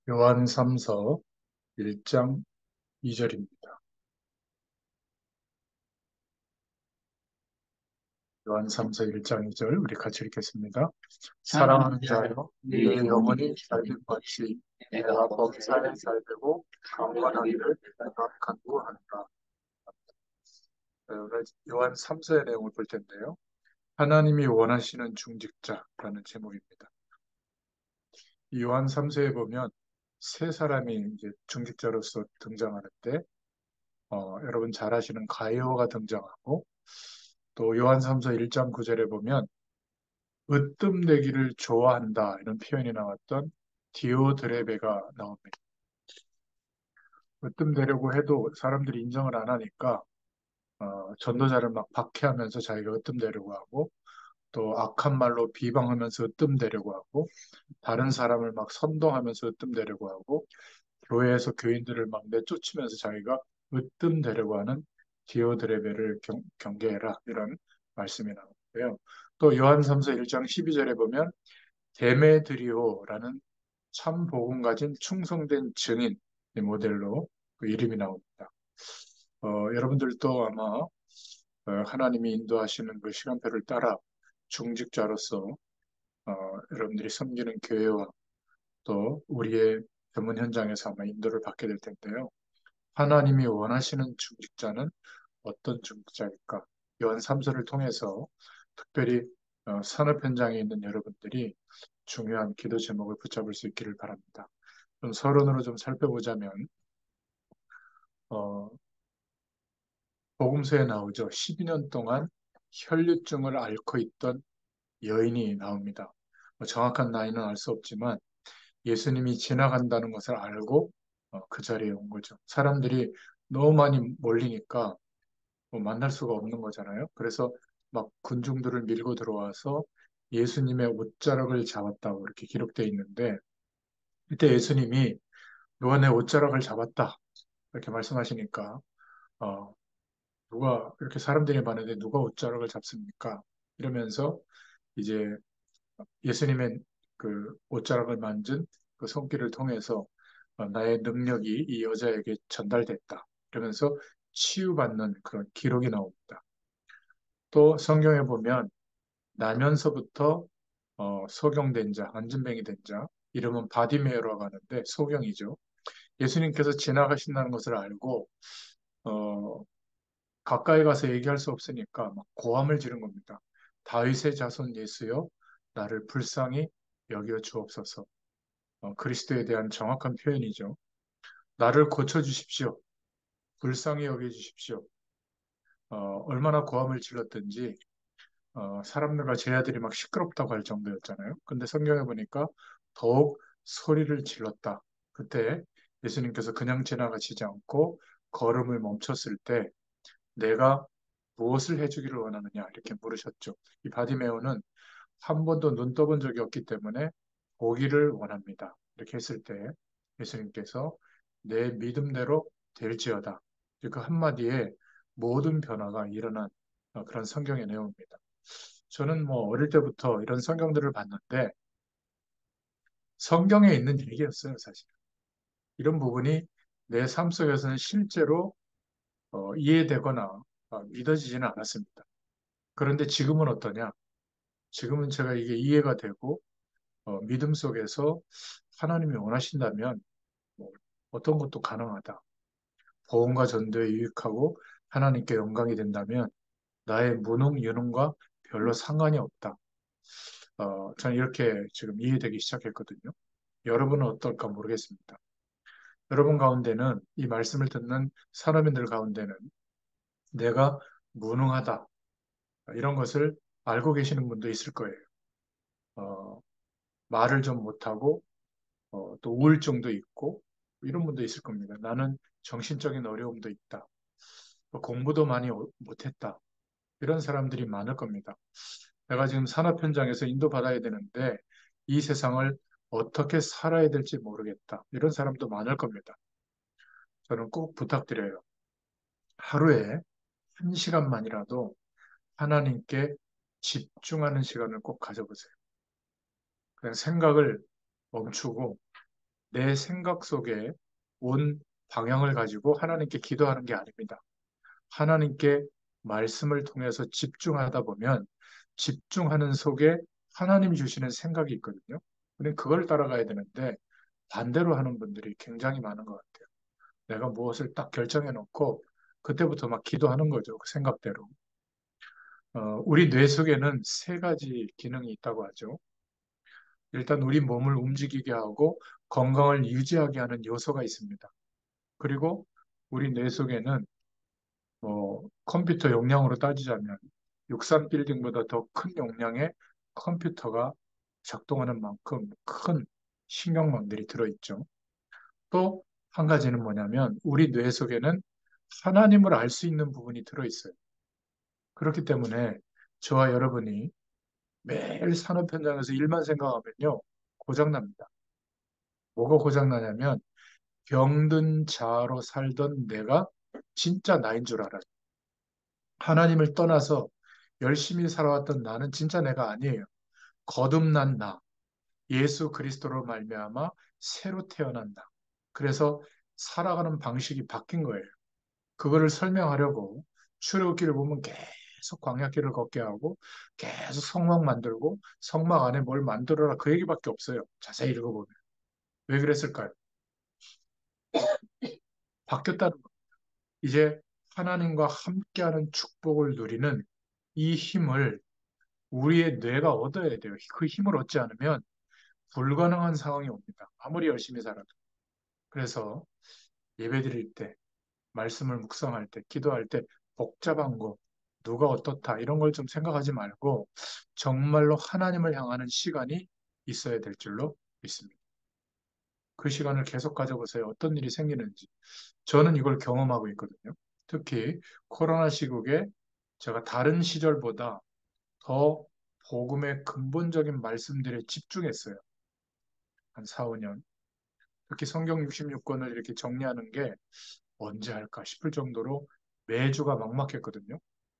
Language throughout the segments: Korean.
요한 3서 1장 2절입니다. 요한 3서 1장 2절 우리 같이 읽겠습니다. 사랑하는 자여, 네 영혼이 살릴 것이 내가 범사에 살되고 강관하기를 내가 간구하노라. 오늘 요한 3서의 내용을 볼 텐데요. 하나님이 원하시는 중직자라는 제목입니다. 이 요한 3서에 보면 세 사람이 이제 중직자로서 등장하는데 여러분 잘 아시는 가이오가 등장하고 또 요한 3서 1장 9절에 보면 으뜸되기를 좋아한다 이런 표현이 나왔던 디오드레베가 나옵니다. 으뜸되려고 해도 사람들이 인정을 안 하니까 전도자를 막 박해하면서 자기가 으뜸되려고 하고 또 악한 말로 비방하면서 으뜸되려고 하고 다른 사람을 막 선동하면서 으뜸되려고 하고 교회에서 교인들을 막 내쫓으면서 자기가 으뜸되려고 하는 디오드레베를 경계해라 이런 말씀이 나오고요. 또 요한 3서 1장 12절에 보면 데메드리오라는 참 복음 가진 충성된 증인 모델로 그 이름이 나옵니다. 여러분들도 아마 하나님이 인도하시는 그 시간표를 따라 중직자로서 어, 여러분들이 섬기는 교회와 또 우리의 전문 현장에서 아마 인도를 받게 될 텐데요. 하나님이 원하시는 중직자는 어떤 중직자일까? 요한 3서를 통해서 특별히 산업 현장에 있는 여러분들이 중요한 기도 제목을 붙잡을 수 있기를 바랍니다. 좀 서론으로 좀 살펴보자면 어, 복음서에 나오죠. 12년 동안 혈류증을 앓고 있던 여인이 나옵니다. 정확한 나이는 알 수 없지만 예수님이 지나간다는 것을 알고 그 자리에 온 거죠. 사람들이 너무 많이 몰리니까 뭐 만날 수가 없는 거잖아요. 그래서 막 군중들을 밀고 들어와서 예수님의 옷자락을 잡았다고 이렇게 기록되어 있는데 이때 예수님이 누가 내 옷자락을 잡았다 이렇게 말씀하시니까 어, 누가 이렇게 사람들이 많은데 누가 옷자락을 잡습니까? 이러면서 이제 예수님의 그 옷자락을 만진 그 손길을 통해서 나의 능력이 이 여자에게 전달됐다. 이러면서 치유받는 그런 기록이 나옵니다. 또 성경에 보면 나면서부터 소경된 자, 안진뱅이 된 자, 이름은 바디메오라고 하는데 소경이죠. 예수님께서 지나가신다는 것을 알고 어, 가까이 가서 얘기할 수 없으니까 막 고함을 지른 겁니다. 다윗의 자손 예수여, 나를 불쌍히 여겨 주옵소서. 그리스도에 대한 정확한 표현이죠. 나를 고쳐 주십시오. 불쌍히 여겨 주십시오. 얼마나 고함을 질렀든지 사람들과 제 아들이 막 시끄럽다고 할 정도였잖아요. 근데 성경에 보니까 더욱 소리를 질렀다. 그때 예수님께서 그냥 지나가시지 않고 걸음을 멈췄을 때 내가 무엇을 해주기를 원하느냐 이렇게 물으셨죠. 이 바디메오는 한 번도 눈 떠본 적이 없기 때문에 보기를 원합니다. 이렇게 했을 때 예수님께서 내 믿음대로 될지어다. 그 한마디에 모든 변화가 일어난 그런 성경의 내용입니다. 저는 뭐 어릴 때부터 이런 성경들을 봤는데 성경에 있는 얘기였어요, 사실. 이런 부분이 내 삶 속에서는 실제로 이해되거나 믿어지지는 않았습니다. 그런데 지금은 어떠냐? 지금은 제가 이게 이해가 되고 믿음 속에서 하나님이 원하신다면 뭐 어떤 것도 가능하다. 보험과 전도에 유익하고 하나님께 영광이 된다면 나의 무능, 유능과 별로 상관이 없다. 저는 이렇게 지금 이해되기 시작했거든요. 여러분은 어떨까 모르겠습니다. 여러분 가운데는 이 말씀을 듣는 사람인들 가운데는 내가 무능하다. 이런 것을 알고 계시는 분도 있을 거예요. 어, 말을 좀 못하고 또 우울증도 있고 이런 분도 있을 겁니다. 나는 정신적인 어려움도 있다. 공부도 많이 못했다. 이런 사람들이 많을 겁니다. 내가 지금 산업 현장에서 인도받아야 되는데 이 세상을 어떻게 살아야 될지 모르겠다. 이런 사람도 많을 겁니다. 저는 꼭 부탁드려요. 하루에 한 시간만이라도 하나님께 집중하는 시간을 꼭 가져보세요. 그냥 생각을 멈추고 내 생각 속에 온 방향을 가지고 하나님께 기도하는 게 아닙니다. 하나님께 말씀을 통해서 집중하다 보면 집중하는 속에 하나님이 주시는 생각이 있거든요. 우리는 그걸 따라가야 되는데 반대로 하는 분들이 굉장히 많은 것 같아요. 내가 무엇을 딱 결정해 놓고 그때부터 막 기도하는 거죠. 그 생각대로. 우리 뇌 속에는 세 가지 기능이 있다고 하죠. 일단 우리 몸을 움직이게 하고 건강을 유지하게 하는 요소가 있습니다. 그리고 우리 뇌 속에는 컴퓨터 용량으로 따지자면 63 빌딩보다 더 큰 용량의 컴퓨터가 작동하는 만큼 큰 신경망들이 들어있죠. 또 한 가지는 뭐냐면 우리 뇌 속에는 하나님을 알 수 있는 부분이 들어있어요. 그렇기 때문에 저와 여러분이 매일 산업 현장에서 일만 생각하면요, 고장납니다. 뭐가 고장나냐면 병든 자로 살던 내가 진짜 나인 줄 알아요. 하나님을 떠나서 열심히 살아왔던 나는 진짜 내가 아니에요. 거듭난 나, 예수 그리스도로 말미암아 새로 태어난 나. 그래서 살아가는 방식이 바뀐 거예요. 그거를 설명하려고 출애굽기를 보면 계속 광야길을 걷게 하고 계속 성막 만들고 성막 안에 뭘 만들어라 그 얘기밖에 없어요. 자세히 읽어보면. 왜 그랬을까요? 바뀌었다는 거. 이제 하나님과 함께하는 축복을 누리는 이 힘을 우리의 뇌가 얻어야 돼요. 그 힘을 얻지 않으면 불가능한 상황이 옵니다. 아무리 열심히 살아도. 그래서 예배 드릴 때, 말씀을 묵상할 때, 기도할 때 복잡한 거, 누가 어떻다 이런 걸 좀 생각하지 말고 정말로 하나님을 향하는 시간이 있어야 될 줄로 믿습니다. 그 시간을 계속 가져보세요. 어떤 일이 생기는지. 저는 이걸 경험하고 있거든요. 특히 코로나 시국에 제가 다른 시절보다 더 복음의 근본적인 말씀들에 집중했어요. 한 4, 5년. 특히 성경 66권을 이렇게 정리하는 게 언제 할까 싶을 정도로 매주가 막막했거든요.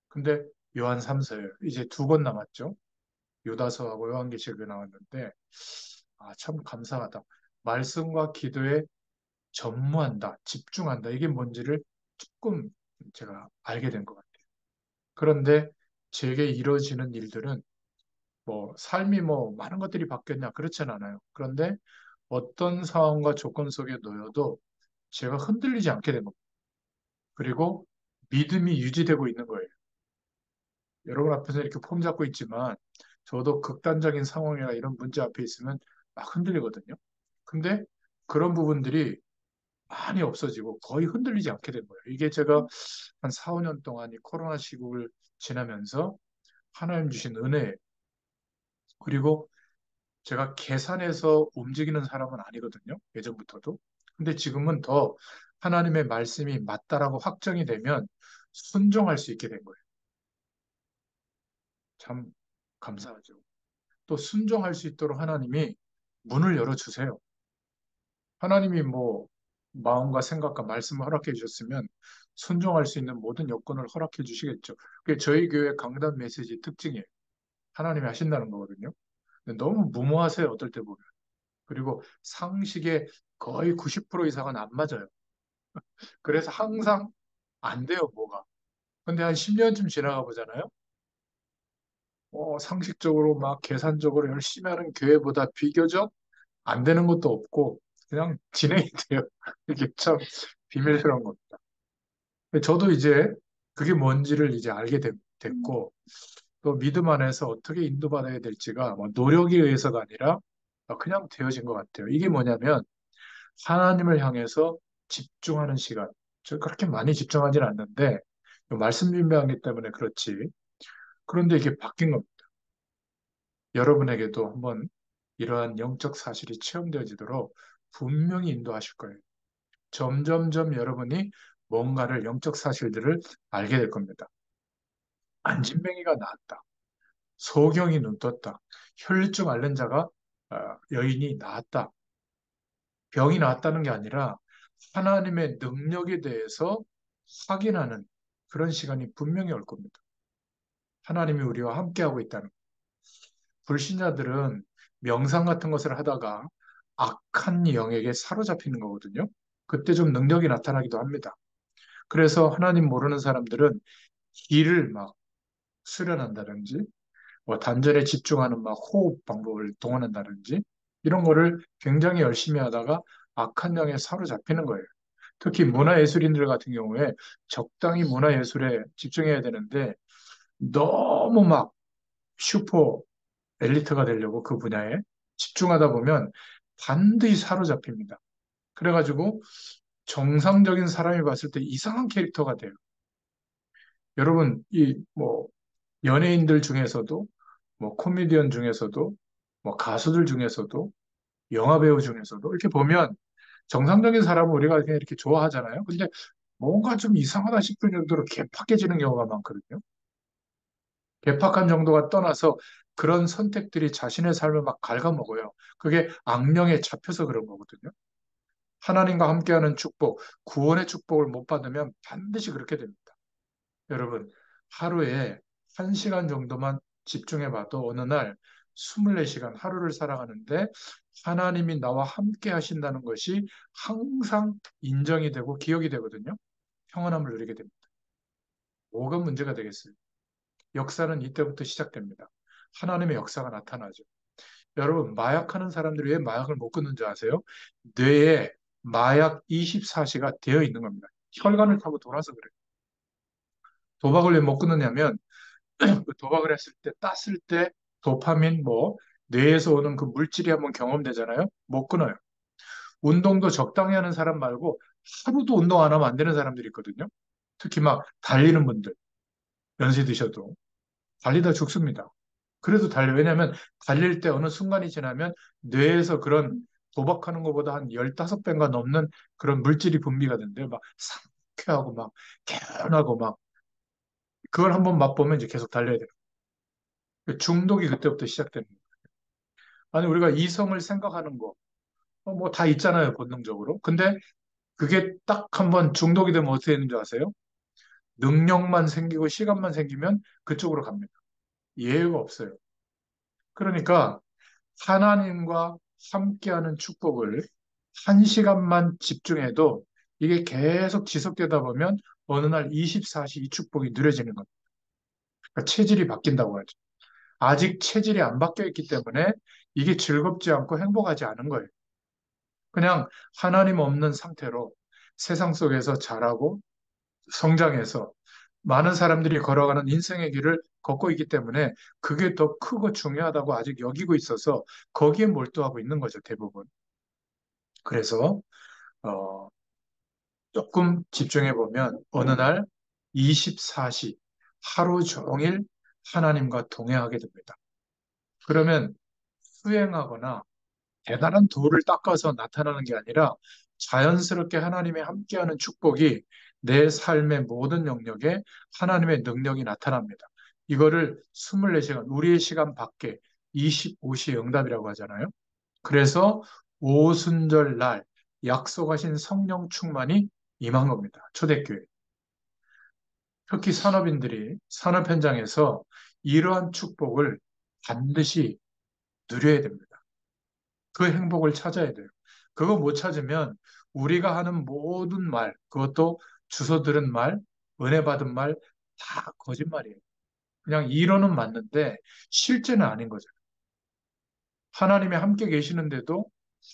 근데 요한 3서예요. 이제 두 권 남았죠. 유다서하고 요한계시록이 나왔는데 참 감사하다. 말씀과 기도에 전무한다, 집중한다. 이게 뭔지를 조금 제가 알게 된 것 같아요. 그런데 제게 이루어지는 일들은 뭐 삶이 뭐 많은 것들이 바뀌었냐 그렇진 않아요. 그런데 어떤 상황과 조건 속에 놓여도 제가 흔들리지 않게 된 겁니다. 그리고 믿음이 유지되고 있는 거예요. 여러분 앞에서 이렇게 폼 잡고 있지만 저도 극단적인 상황이나 이런 문제 앞에 있으면 막 흔들리거든요. 근데 그런 부분들이 많이 없어지고 거의 흔들리지 않게 된 거예요. 이게 제가 한 4, 5년 동안 이 코로나 시국을 지나면서 하나님 주신 은혜예요. 그리고 제가 계산해서 움직이는 사람은 아니거든요. 예전부터도. 근데 지금은 더 하나님의 말씀이 맞다라고 확정이 되면 순종할 수 있게 된 거예요. 참 감사하죠. 또 순종할 수 있도록 하나님이 문을 열어주세요. 하나님이 뭐 마음과 생각과 말씀을 허락해 주셨으면 순종할 수 있는 모든 여건을 허락해 주시겠죠. 그게 저희 교회 강단 메시지 특징이에요. 하나님이 하신다는 거거든요. 근데 너무 무모하세요. 어떨 때 보면. 그리고 상식의 거의 90% 이상은 안 맞아요. 그래서 항상 안 돼요, 뭐가. 근데 한 10년쯤 지나가 보잖아요. 상식적으로 막 계산적으로 열심히 하는 교회보다 비교적 안 되는 것도 없고 그냥 진행이 돼요. 이게 참 비밀스러운 겁니다. 근데 저도 이제 그게 뭔지를 이제 알게 됐고 또 믿음 안에서 어떻게 인도받아야 될지가 뭐 노력에 의해서가 아니라 그냥 되어진 것 같아요. 이게 뭐냐면 하나님을 향해서 집중하는 시간. 저 그렇게 많이 집중하지는 않는데 말씀 준비하기 때문에 그렇지. 그런데 이게 바뀐 겁니다. 여러분에게도 한번 이러한 영적 사실이 체험되어지도록 분명히 인도하실 거예요. 점점점 여러분이 뭔가를 영적 사실들을 알게 될 겁니다. 안진뱅이가 나았다. 소경이 눈 떴다. 혈류증 앓는 자가 여인이 나았다. 병이 나았다는 게 아니라 하나님의 능력에 대해서 확인하는 그런 시간이 분명히 올 겁니다. 하나님이 우리와 함께하고 있다는. 불신자들은 명상 같은 것을 하다가 악한 영에게 사로잡히는 거거든요. 그때 좀 능력이 나타나기도 합니다. 그래서 하나님 모르는 사람들은 길을 막 수련한다든지, 뭐 단전에 집중하는 막 호흡 방법을 동원한다든지, 이런 거를 굉장히 열심히 하다가 악한 영에 사로잡히는 거예요. 특히 문화예술인들 같은 경우에 적당히 문화예술에 집중해야 되는데 너무 막 슈퍼 엘리트가 되려고 그 분야에 집중하다 보면 반드시 사로잡힙니다. 그래가지고 정상적인 사람이 봤을 때 이상한 캐릭터가 돼요. 여러분, 이 뭐 연예인들 중에서도 뭐 코미디언 중에서도 뭐 가수들 중에서도 영화배우 중에서도 이렇게 보면 정상적인 사람은 우리가 그냥 이렇게 좋아하잖아요. 근데 뭔가 좀 이상하다 싶을 정도로 개팍해지는 경우가 많거든요. 개팍한 정도가 떠나서 그런 선택들이 자신의 삶을 막 갉아먹어요. 그게 악령에 잡혀서 그런 거거든요. 하나님과 함께하는 축복, 구원의 축복을 못 받으면 반드시 그렇게 됩니다. 여러분, 하루에 1시간 정도만 집중해봐도 어느 날 24시간 하루를 살아가는데 하나님이 나와 함께 하신다는 것이 항상 인정이 되고 기억이 되거든요. 평안함을 누리게 됩니다. 뭐가 문제가 되겠어요? 역사는 이때부터 시작됩니다. 하나님의 역사가 나타나죠. 여러분, 마약하는 사람들이 왜 마약을 못 끊는 줄 아세요? 뇌에 마약 24시가 되어 있는 겁니다. 혈관을 타고 돌아서 그래요. 도박을 왜 못 끊느냐면 그 도박을 했을 때 땄을 때 도파민 뭐 뇌에서 오는 그 물질이 한번 경험되잖아요. 못 끊어요. 운동도 적당히 하는 사람 말고 하루도 운동 안 하면 안 되는 사람들이 있거든요. 특히 막 달리는 분들 연세 드셔도 달리다 죽습니다. 그래도 달려. 왜냐하면 달릴 때 어느 순간이 지나면 뇌에서 그런 도박하는 것보다 한 15배가 넘는 그런 물질이 분비가 되는데 막 상쾌하고 막 개운하고 막 그걸 한번 맛보면 이제 계속 달려야 돼요. 중독이 그때부터 시작되는 거예요. 아니 우리가 이성을 생각하는 거 뭐 다 있잖아요, 본능적으로. 근데 그게 딱 한번 중독이 되면 어떻게 되는 줄 아세요? 능력만 생기고 시간만 생기면 그쪽으로 갑니다. 예외가 없어요. 그러니까 하나님과 함께하는 축복을 1시간만 집중해도 이게 계속 지속되다 보면 어느 날 24시 이 축복이 누려지는 겁니다. 그러니까 체질이 바뀐다고 하죠. 아직 체질이 안 바뀌어 있기 때문에 이게 즐겁지 않고 행복하지 않은 거예요. 그냥 하나님 없는 상태로 세상 속에서 자라고 성장해서 많은 사람들이 걸어가는 인생의 길을 걷고 있기 때문에 그게 더 크고 중요하다고 아직 여기고 있어서 거기에 몰두하고 있는 거죠, 대부분. 그래서 어, 조금 집중해 보면 어느 날 24시 하루 종일 하나님과 동행하게 됩니다. 그러면 수행하거나 대단한 돌을 닦아서 나타나는 게 아니라 자연스럽게 하나님이 함께하는 축복이 내 삶의 모든 영역에 하나님의 능력이 나타납니다. 이거를 24시간, 우리의 시간 밖에 25시 응답이라고 하잖아요. 그래서 오순절 날 약속하신 성령 충만이 임한 겁니다. 초대교회. 특히 산업인들이 산업 현장에서 이러한 축복을 반드시 누려야 됩니다. 그 행복을 찾아야 돼요. 그거 못 찾으면 우리가 하는 모든 말, 그것도 주워 들은 말, 은혜 받은 말, 다 거짓말이에요. 그냥 이론은 맞는데 실제는 아닌 거죠. 하나님이 함께 계시는데도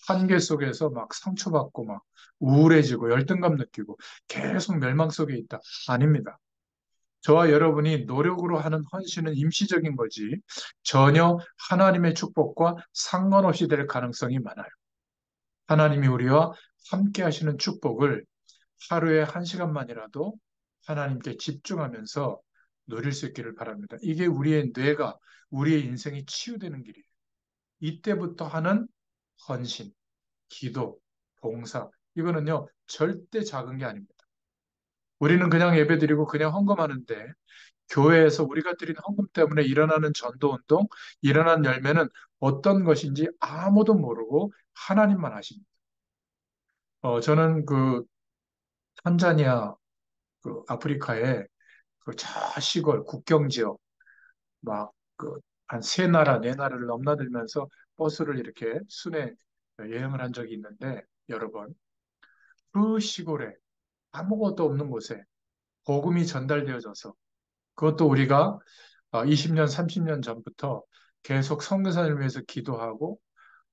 한계 속에서 막 상처받고 막 우울해지고 열등감 느끼고 계속 멸망 속에 있다. 아닙니다. 저와 여러분이 노력으로 하는 헌신은 임시적인 거지 전혀 하나님의 축복과 상관없이 될 가능성이 많아요. 하나님이 우리와 함께 하시는 축복을 하루에 1시간만이라도 하나님께 집중하면서 누릴 수 있기를 바랍니다. 이게 우리의 뇌가, 우리의 인생이 치유되는 길이에요. 이때부터 하는 헌신, 기도, 봉사, 이거는요, 절대 작은 게 아닙니다. 우리는 그냥 예배드리고 그냥 헌금하는데, 교회에서 우리가 드린 헌금 때문에 일어나는 전도 운동, 일어난 열매는 어떤 것인지 아무도 모르고 하나님만 아십니다. 저는 그 탄자니아 그 아프리카의 그 저 시골 국경 지역 막 그 한 세 나라 네 나라를 넘나들면서 버스를 이렇게 순회 여행을 한 적이 있는데 여러 번 그 시골에 아무것도 없는 곳에 복음이 전달되어져서 그것도 우리가 20년, 30년 전부터 계속 선교사를 위해서 기도하고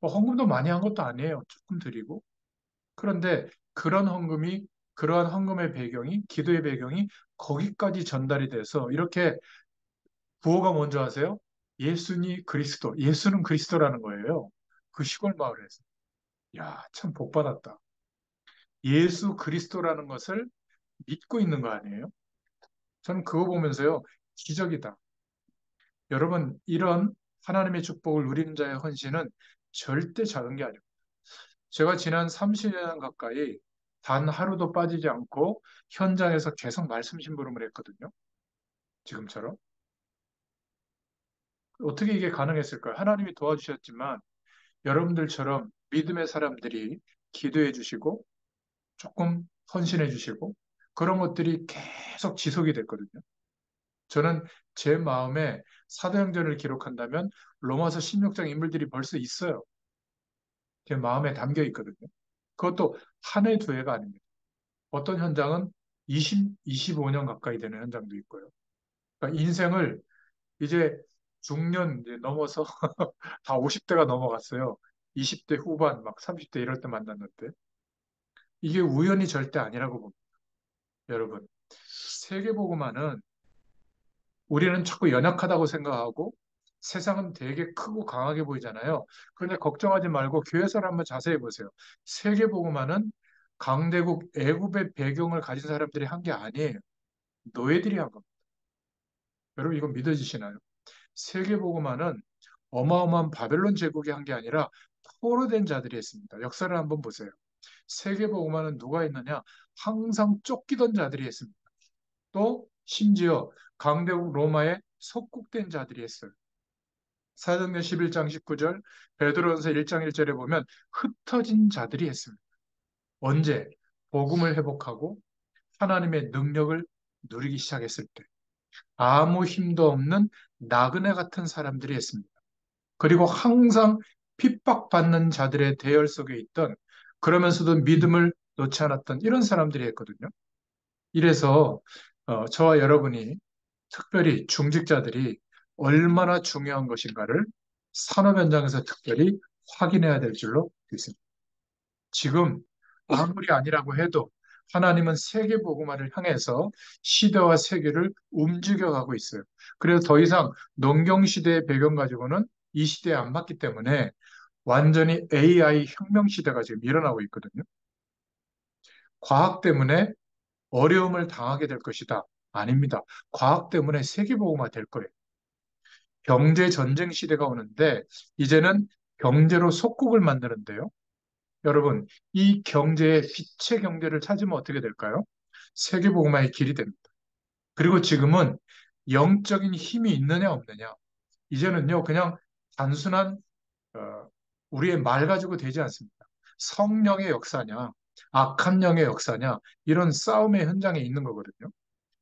헌금도 많이 한 것도 아니에요. 조금 드리고. 그런데 그러한 헌금의 배경이, 기도의 배경이 거기까지 전달이 돼서 이렇게 구호가 뭔지 아세요? 예수는 그리스도라는 거예요. 그 시골 마을에서. 야, 참 복받았다. 예수 그리스도라는 것을 믿고 있는 거 아니에요? 저는 그거 보면서요, 기적이다. 여러분, 이런 하나님의 축복을 누리는 자의 헌신은 절대 작은 게 아닙니다. 제가 지난 30년 가까이 단 하루도 빠지지 않고 현장에서 계속 말씀 심부름을 했거든요. 지금처럼. 어떻게 이게 가능했을까요? 하나님이 도와주셨지만 여러분들처럼 믿음의 사람들이 기도해 주시고 조금 헌신해 주시고 그런 것들이 계속 지속이 됐거든요. 저는 제 마음에 사도행전을 기록한다면 로마서 16장 인물들이 벌써 있어요. 제 마음에 담겨 있거든요. 그것도 한 해, 두 해가 아닙니다. 어떤 현장은 25년 가까이 되는 현장도 있고요. 그러니까 인생을 이제 중년 이제 넘어서 다 50대가 넘어갔어요. 20대 후반, 막 30대 이럴 때 만났는데 이게 우연이 절대 아니라고 봅니다. 여러분, 세계보고만은 우리는 자꾸 연약하다고 생각하고 세상은 되게 크고 강하게 보이잖아요. 그런데 걱정하지 말고 교회사를 한번 자세히 보세요. 세계보고만은 강대국 애굽의 배경을 가진 사람들이 한 게 아니에요. 노예들이 한 겁니다. 여러분 이거 믿어지시나요? 세계보고만은 어마어마한 바벨론 제국이 한 게 아니라 포로된 자들이 했습니다. 역사를 한번 보세요. 세계보고만은 누가 했느냐? 항상 쫓기던 자들이 했습니다. 또 심지어 강대국 로마에 속국된 자들이 했어요. 사도행전 11장 19절, 베드로전서 1장 1절에 보면 흩어진 자들이 했습니다. 언제? 복음을 회복하고 하나님의 능력을 누리기 시작했을 때 아무 힘도 없는 나그네 같은 사람들이 했습니다. 그리고 항상 핍박받는 자들의 대열 속에 있던 그러면서도 믿음을 놓지 않았던 이런 사람들이 했거든요. 이래서 저와 여러분이 특별히 중직자들이 얼마나 중요한 것인가를 산업 현장에서 특별히 확인해야 될 줄로 믿습니다. 지금 아무리 아니라고 해도 하나님은 세계 복음화를 향해서 시대와 세계를 움직여가고 있어요. 그래서 더 이상 농경 시대의 배경 가지고는 이 시대에 안 맞기 때문에 완전히 AI 혁명 시대가 지금 일어나고 있거든요. 과학 때문에 어려움을 당하게 될 것이다. 아닙니다. 과학 때문에 세계 복음화 될 거예요. 경제 전쟁 시대가 오는데 이제는 경제로 속국을 만드는데요. 여러분, 이 경제의 빛의 경제를 찾으면 어떻게 될까요? 세계복음화의 길이 됩니다. 그리고 지금은 영적인 힘이 있느냐 없느냐. 이제는요, 그냥 단순한 어, 우리의 말 가지고 되지 않습니다. 성령의 역사냐, 악한 영의 역사냐, 이런 싸움의 현장에 있는 거거든요.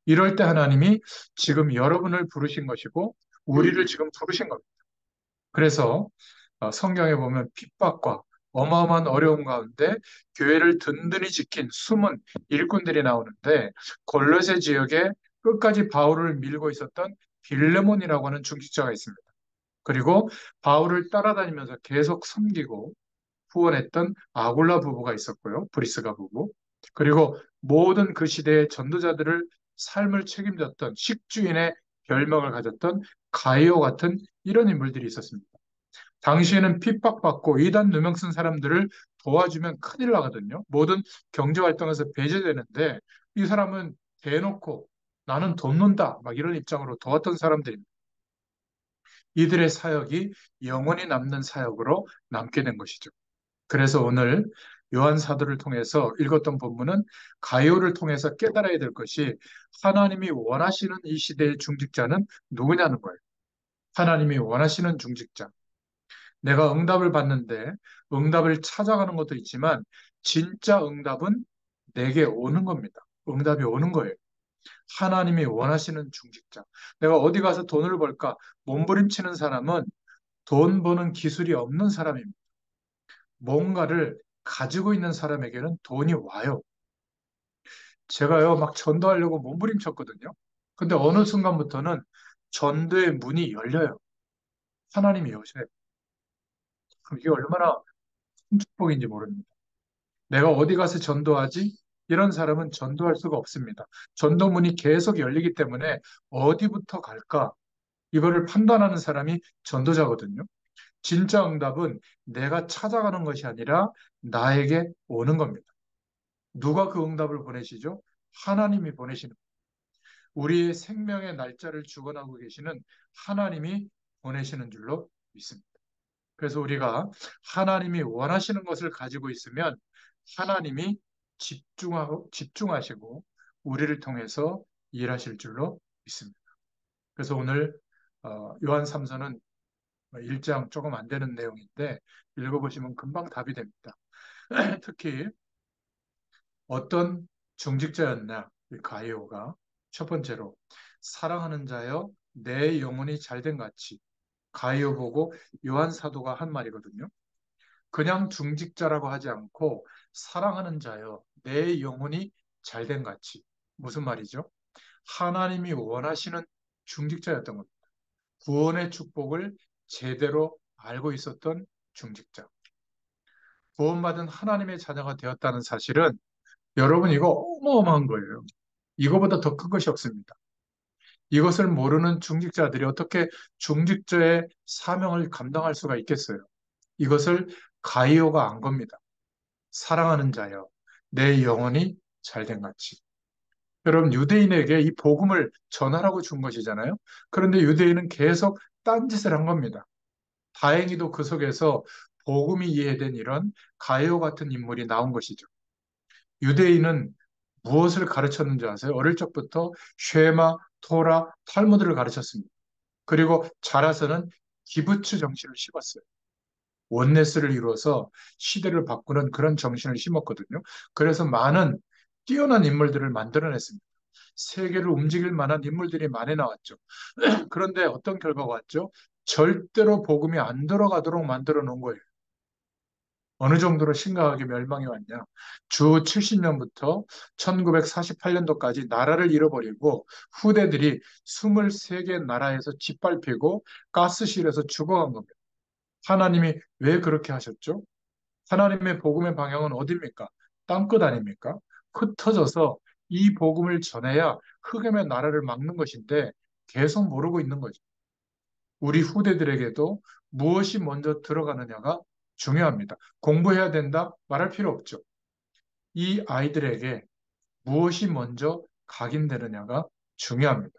이럴 때 하나님이 지금 여러분을 부르신 것이고, 우리를 지금 부르신 겁니다. 그래서 성경에 보면 핍박과 어마어마한 어려움 가운데 교회를 든든히 지킨 숨은 일꾼들이 나오는데 골로새 지역에 끝까지 바울을 밀고 있었던 빌레몬이라고 하는 중직자가 있습니다. 그리고 바울을 따라다니면서 계속 섬기고 후원했던 아굴라 부부가 있었고요. 브리스가 부부. 그리고 모든 그 시대의 전도자들을 삶을 책임졌던 식주인의 별명을 가졌던 가이오 같은 이런 인물들이 있었습니다. 당시에는 핍박받고 이단 누명 쓴 사람들을 도와주면 큰일 나거든요. 모든 경제활동에서 배제되는데 이 사람은 대놓고 나는 돕는다 막 이런 입장으로 도왔던 사람들입니다. 이들의 사역이 영원히 남는 사역으로 남게 된 것이죠. 그래서 오늘 요한 사도를 통해서 읽었던 본문은 가이오를 통해서 깨달아야 될 것이 하나님이 원하시는 이 시대의 중직자는 누구냐는 거예요. 하나님이 원하시는 중직자. 내가 응답을 받는데 응답을 찾아가는 것도 있지만 진짜 응답은 내게 오는 겁니다. 응답이 오는 거예요. 하나님이 원하시는 중직자. 내가 어디 가서 돈을 벌까 몸부림치는 사람은 돈 버는 기술이 없는 사람입니다. 뭔가를 가지고 있는 사람에게는 돈이 와요. 제가요, 막 전도하려고 몸부림쳤거든요. 근데 어느 순간부터는 전도의 문이 열려요. 하나님이 여셔요. 그럼 이게 얼마나 큰 축복인지 모릅니다. 내가 어디 가서 전도하지? 이런 사람은 전도할 수가 없습니다. 전도문이 계속 열리기 때문에 어디부터 갈까? 이거를 판단하는 사람이 전도자거든요. 진짜 응답은 내가 찾아가는 것이 아니라 나에게 오는 겁니다. 누가 그 응답을 보내시죠? 하나님이 보내시는, 우리의 생명의 날짜를 주관하고 계시는 하나님이 보내시는 줄로 믿습니다. 그래서 우리가 하나님이 원하시는 것을 가지고 있으면 하나님이 집중하시고 우리를 통해서 일하실 줄로 믿습니다. 그래서 오늘 요한 3서는 1장 조금 안 되는 내용인데 읽어보시면 금방 답이 됩니다. 특히 어떤 중직자였나, 이 가이오가 첫 번째로 사랑하는 자여 내 영혼이 잘된 같이, 가이오 보고 요한 사도가 한 말이거든요. 그냥 중직자라고 하지 않고 사랑하는 자여 내 영혼이 잘된 같이. 무슨 말이죠? 하나님이 원하시는 중직자였던 겁니다. 구원의 축복을 제대로 알고 있었던 중직자. 구원받은 하나님의 자녀가 되었다는 사실은 여러분 이거 어마어마한 거예요. 이거보다 더 큰 것이 없습니다. 이것을 모르는 중직자들이 어떻게 중직자의 사명을 감당할 수가 있겠어요? 이것을 가이오가 안 겁니다. 사랑하는 자여, 내 영혼이 잘된 같이. 여러분, 유대인에게 이 복음을 전하라고 준 것이잖아요. 그런데 유대인은 계속 딴짓을 한 겁니다. 다행히도 그 속에서 복음이 이해된 이런 가이오 같은 인물이 나온 것이죠. 유대인은 무엇을 가르쳤는지 아세요? 어릴 적부터 쉐마, 토라, 탈무드를 가르쳤습니다. 그리고 자라서는 기브츠 정신을 심었어요. 원네스를 이루어서 시대를 바꾸는 그런 정신을 심었거든요. 그래서 많은 뛰어난 인물들을 만들어냈습니다. 세계를 움직일 만한 인물들이 많이 나왔죠. 그런데 어떤 결과가 왔죠? 절대로 복음이 안 들어가도록 만들어 놓은 거예요. 어느 정도로 심각하게 멸망이 왔냐. 주 70년부터 1948년도까지 나라를 잃어버리고 후대들이 23개 나라에서 짓밟히고 가스실에서 죽어간 겁니다. 하나님이 왜 그렇게 하셨죠? 하나님의 복음의 방향은 어디입니까? 땅끝 아닙니까? 흩어져서 이 복음을 전해야 흑암의 나라를 막는 것인데 계속 모르고 있는 거죠. 우리 후대들에게도 무엇이 먼저 들어가느냐가 중요합니다. 공부해야 된다? 말할 필요 없죠. 이 아이들에게 무엇이 먼저 각인되느냐가 중요합니다.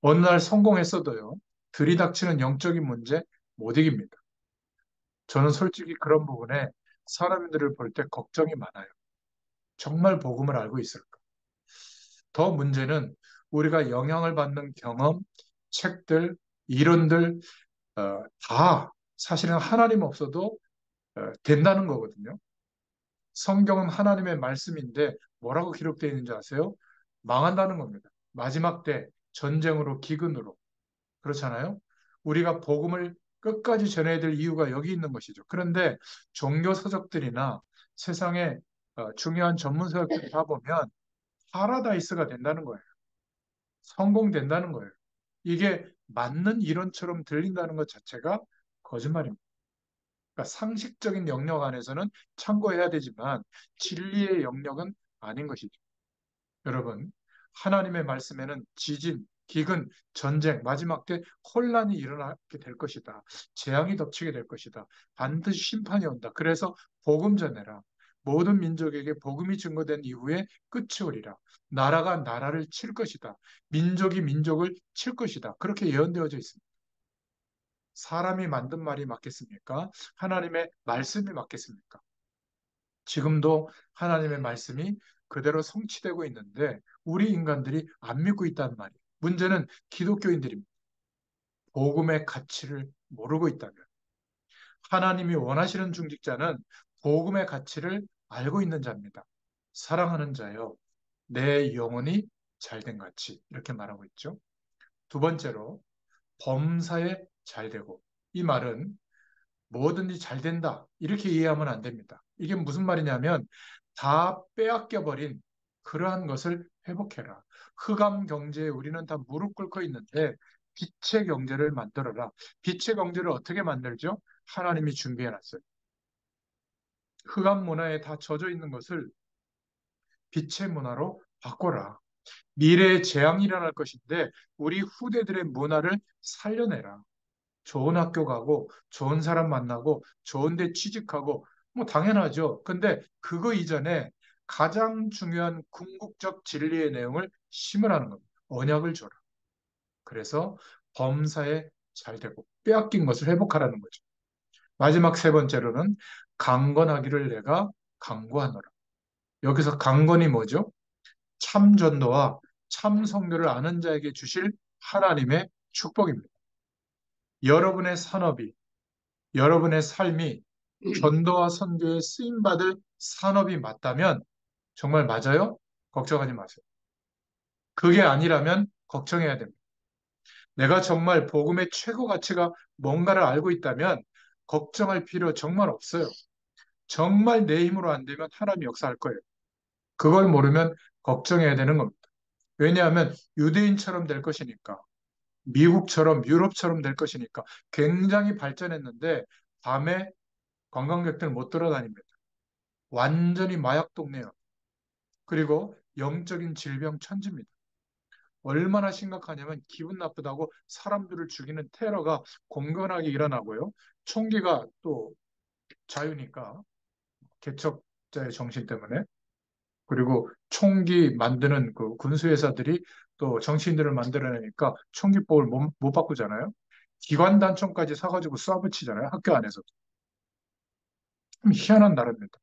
어느 날 성공했어도요, 들이닥치는 영적인 문제 못 이깁니다. 저는 솔직히 그런 부분에 사람들을 볼 때 걱정이 많아요. 정말 복음을 알고 있을까? 더 문제는 우리가 영향을 받는 경험, 책들, 이론들 다 사실은 하나님 없어도 된다는 거거든요. 성경은 하나님의 말씀인데 뭐라고 기록되어 있는지 아세요? 망한다는 겁니다. 마지막 때 전쟁으로 기근으로. 그렇잖아요. 우리가 복음을 끝까지 전해야 될 이유가 여기 있는 것이죠. 그런데 종교 서적들이나 세상의 중요한 전문 서적들 다 보면 파라다이스가 된다는 거예요. 성공된다는 거예요. 이게 맞는 이론처럼 들린다는 것 자체가 거짓말입니다. 그러니까 상식적인 영역 안에서는 참고해야 되지만 진리의 영역은 아닌 것이죠. 여러분, 하나님의 말씀에는 지진, 기근, 전쟁, 마지막 때 혼란이 일어나게 될 것이다. 재앙이 덮치게 될 것이다. 반드시 심판이 온다. 그래서 복음 전해라. 모든 민족에게 복음이 증거된 이후에 끝이 오리라. 나라가 나라를 칠 것이다. 민족이 민족을 칠 것이다. 그렇게 예언되어져 있습니다. 사람이 만든 말이 맞겠습니까? 하나님의 말씀이 맞겠습니까? 지금도 하나님의 말씀이 그대로 성취되고 있는데 우리 인간들이 안 믿고 있다는 말이에요. 문제는 기독교인들입니다. 복음의 가치를 모르고 있다면 하나님이 원하시는 중직자는 복음의 가치를 알고 있는 자입니다. 사랑하는 자여, 내 영혼이 잘된 같이 이렇게 말하고 있죠. 두 번째로 범사에 잘되고 이 말은 뭐든지 잘 된다. 이렇게 이해하면 안 됩니다. 이게 무슨 말이냐면 다 빼앗겨버린 그러한 것을 회복해라. 흑암 경제에 우리는 다 무릎 꿇고 있는데 빛의 경제를 만들어라. 빛의 경제를 어떻게 만들죠? 하나님이 준비해놨어요. 흑암 문화에 다 젖어 있는 것을 빛의 문화로 바꿔라. 미래에 재앙이 일어날 것인데 우리 후대들의 문화를 살려내라. 좋은 학교 가고 좋은 사람 만나고 좋은 데 취직하고 뭐 당연하죠. 근데 그거 이전에 가장 중요한 궁극적 진리의 내용을 심으라는 겁니다. 언약을 줘라. 그래서 범사에 잘 되고 빼앗긴 것을 회복하라는 거죠. 마지막 세 번째로는 강건하기를 내가 강구하노라. 여기서 강건이 뭐죠? 참 전도와 참 성교를 아는 자에게 주실 하나님의 축복입니다. 여러분의 산업이, 여러분의 삶이 전도와 선교에 쓰임받을 산업이 맞다면 정말 맞아요? 걱정하지 마세요. 그게 아니라면 걱정해야 됩니다. 내가 정말 복음의 최고 가치가 뭔가를 알고 있다면 걱정할 필요 정말 없어요. 정말 내 힘으로 안 되면 하나님이 역사할 거예요. 그걸 모르면 걱정해야 되는 겁니다. 왜냐하면 유대인처럼 될 것이니까. 미국처럼 유럽처럼 될 것이니까 굉장히 발전했는데 밤에 관광객들 못 돌아다닙니다. 완전히 마약 동네요. 그리고 영적인 질병 천지입니다. 얼마나 심각하냐면 기분 나쁘다고 사람들을 죽이는 테러가 공건하게 일어나고요. 총기가 또 자유니까 개척자의 정신 때문에 그리고 총기 만드는 그 군수회사들이 또 정치인들을 만들어내니까 총기법을 못 바꾸잖아요. 기관단총까지 사가지고 쏴붙이잖아요. 학교 안에서. 좀 희한한 나라입니다.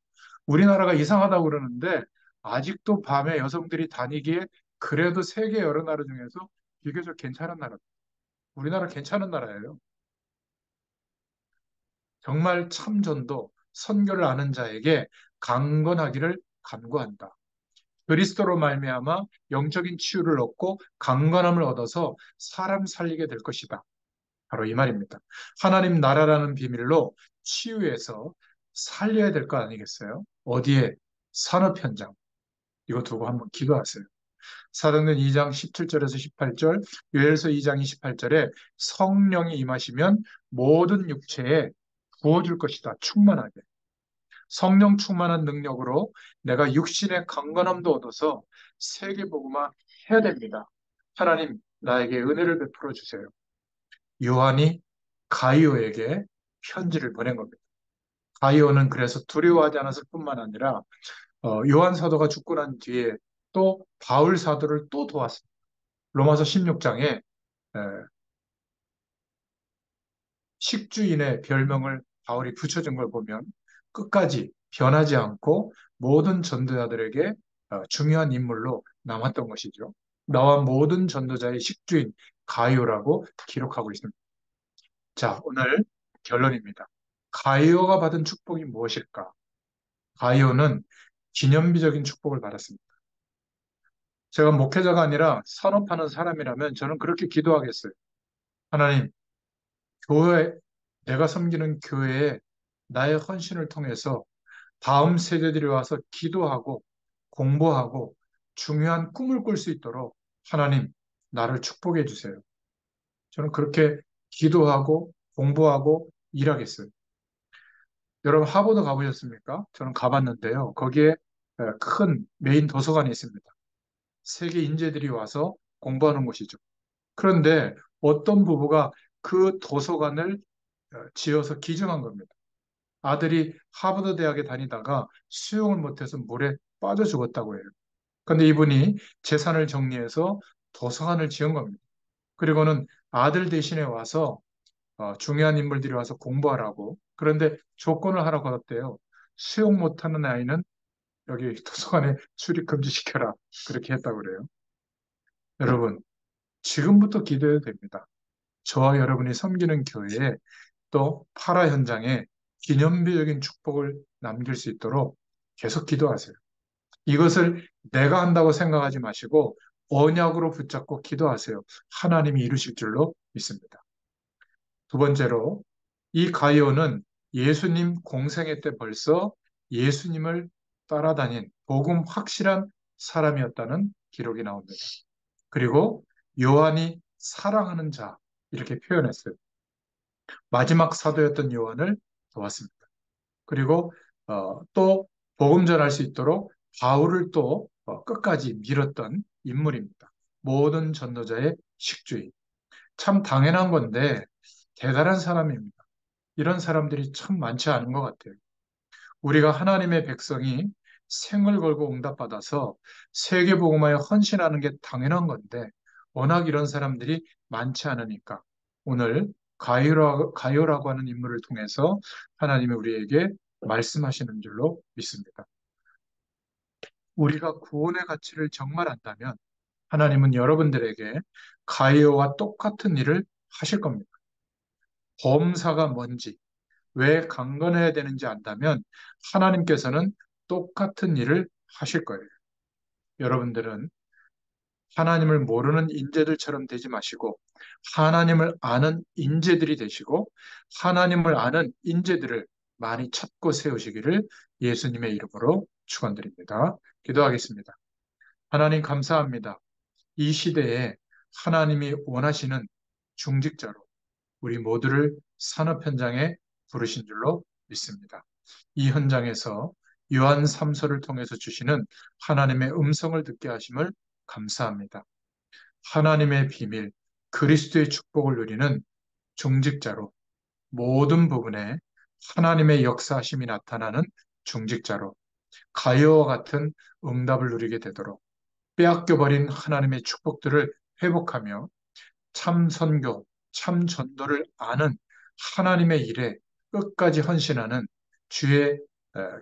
우리나라가 이상하다고 그러는데 아직도 밤에 여성들이 다니기에 그래도 세계 여러 나라 중에서 비교적 괜찮은 나라입니다. 우리나라 괜찮은 나라예요. 정말 참전도 선교를 아는 자에게 강건하기를 간구한다. 그리스도로 말미암아 영적인 치유를 얻고 강건함을 얻어서 사람 살리게 될 것이다. 바로 이 말입니다. 하나님 나라라는 비밀로 치유해서 살려야 될 거 아니겠어요? 어디에? 산업 현장. 이거 두고 한번 기도하세요. 사도행전 2장 17절에서 18절, 요엘서 2장 28절에 성령이 임하시면 모든 육체에 부어줄 것이다. 충만하게. 성령 충만한 능력으로 내가 육신의 강건함도 얻어서 세계복음화 해야 됩니다. 하나님, 나에게 은혜를 베풀어 주세요. 요한이 가이오에게 편지를 보낸 겁니다. 가이오는 그래서 두려워하지 않았을 뿐만 아니라 요한 사도가 죽고 난 뒤에 또 바울 사도를 또 도왔습니다. 로마서 16장에 식주인의 별명을 바울이 붙여준 걸 보면 끝까지 변하지 않고 모든 전도자들에게 중요한 인물로 남았던 것이죠. 나와 모든 전도자의 식주인 가이오라고 기록하고 있습니다. 자, 오늘 결론입니다. 가이오가 받은 축복이 무엇일까? 가이오는 기념비적인 축복을 받았습니다. 제가 목회자가 아니라 산업하는 사람이라면 저는 그렇게 기도하겠어요. 하나님, 교회, 내가 섬기는 교회에 나의 헌신을 통해서 다음 세대들이 와서 기도하고 공부하고 중요한 꿈을 꿀 수 있도록 하나님, 나를 축복해 주세요. 저는 그렇게 기도하고 공부하고 일하겠어요. 여러분 하버드 가보셨습니까? 저는 가봤는데요. 거기에 큰 메인 도서관이 있습니다. 세계 인재들이 와서 공부하는 곳이죠. 그런데 어떤 부부가 그 도서관을 지어서 기증한 겁니다. 아들이 하버드 대학에 다니다가 수영을 못해서 물에 빠져 죽었다고 해요. 그런데 이분이 재산을 정리해서 도서관을 지은 겁니다. 그리고는 아들 대신에 와서 중요한 인물들이 와서 공부하라고. 그런데 조건을 하나 걸었대요. 수용 못하는 아이는 여기 도서관에 출입 금지시켜라. 그렇게 했다고 그래요. 여러분, 지금부터 기도해도 됩니다. 저와 여러분이 섬기는 교회에 또 파라 현장에 기념비적인 축복을 남길 수 있도록 계속 기도하세요. 이것을 내가 한다고 생각하지 마시고 언약으로 붙잡고 기도하세요. 하나님이 이루실 줄로 믿습니다. 두 번째로 이 가이오는 예수님 공생애 때 벌써 예수님을 따라다닌 복음 확실한 사람이었다는 기록이 나옵니다. 그리고 요한이 사랑하는 자 이렇게 표현했어요. 마지막 사도였던 요한을 도왔습니다. 그리고 또 복음 전할 수 있도록 바울을 또 끝까지 밀었던 인물입니다. 모든 전도자의 식주인. 참 당연한 건데 대단한 사람입니다. 이런 사람들이 참 많지 않은 것 같아요. 우리가 하나님의 백성이 생을 걸고 응답받아서 세계복음화에 헌신하는 게 당연한 건데 워낙 이런 사람들이 많지 않으니까 오늘 가요라고 하는 인물을 통해서 하나님이 우리에게 말씀하시는 줄로 믿습니다. 우리가 구원의 가치를 정말 안다면 하나님은 여러분들에게 가이오와 똑같은 일을 하실 겁니다. 범사가 뭔지, 왜 강건해야 되는지 안다면 하나님께서는 똑같은 일을 하실 거예요. 여러분들은 하나님을 모르는 인재들처럼 되지 마시고 하나님을 아는 인재들이 되시고 하나님을 아는 인재들을 많이 찾고 세우시기를 예수님의 이름으로 축원드립니다. 기도하겠습니다. 하나님 감사합니다. 이 시대에 하나님이 원하시는 중직자로 우리 모두를 산업 현장에 부르신 줄로 믿습니다. 이 현장에서 요한 3서를 통해서 주시는 하나님의 음성을 듣게 하심을 감사합니다. 하나님의 비밀, 그리스도의 축복을 누리는 중직자로 모든 부분에 하나님의 역사하심이 나타나는 중직자로 가요와 같은 응답을 누리게 되도록 빼앗겨버린 하나님의 축복들을 회복하며 참 선교, 참 전도를 아는 하나님의 일에 끝까지 헌신하는 주의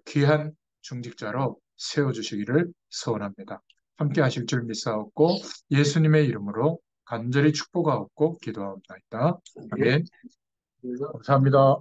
귀한 중직자로 세워주시기를 소원합니다. 함께 하실 줄 믿사옵고 예수님의 이름으로 간절히 축복하옵고 기도하옵나이다. 아멘. 감사합니다.